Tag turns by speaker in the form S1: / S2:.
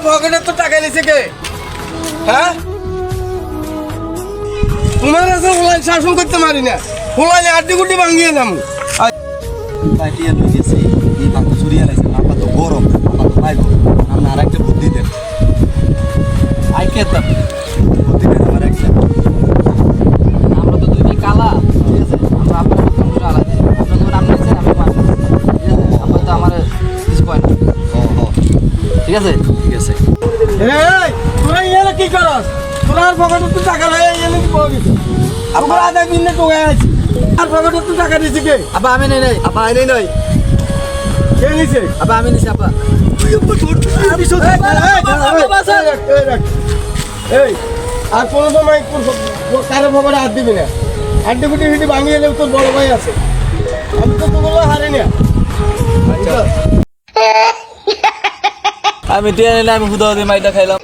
S1: পকেটে তো টাকা নিছে কে? হ্যাঁ তোমার আছে ওলাই শাসন করতে পারি না, ওলাই আড্ডি গুড্ডি ভাঙিয়ে নাম।
S2: পাইটিয়া লই গেছে এই বাংলা চুরিয়া লাইছে আমরা তো গরম আমরা তো পাইব আমরা আরেকটা বুদ্ধি দেন আই কেতাম বুদ্ধি দেন আমার একটা
S3: আমরা তো দুই ভাই কালা ঠিক আছে আমরা আপনার কাম করে আলাদা আপনার যেমন আপনি আছেন আমি মানি ঠিক আছে আপনার তো আমার কিছু কয় না ঠিক আছে
S2: ঠিক আছে
S1: এই তোরা এরা কি করস? তোরা পকেটে তো টাকা লয়ে এনে কি পাবি? আমরা আধা দিনে তো গেছি আর পকেটে তো টাকা দিছে কে?
S3: আব্বা আমি নাই
S2: আপা আইনে নয়
S1: কে নিছে?
S3: আব্বা আমি নিছি আব্বা
S1: এই আর কোনো সময় কারো পকেটে হাত দিবি না, আড্ডি গুটি হিটি ভাঙিয়ে এলেও তোর বড় ভাই আছে, আমি তো তোগুলো হারি না।
S3: আমি টিয়া নিলে আমি হুদা হুদি মাইটা খাইলাম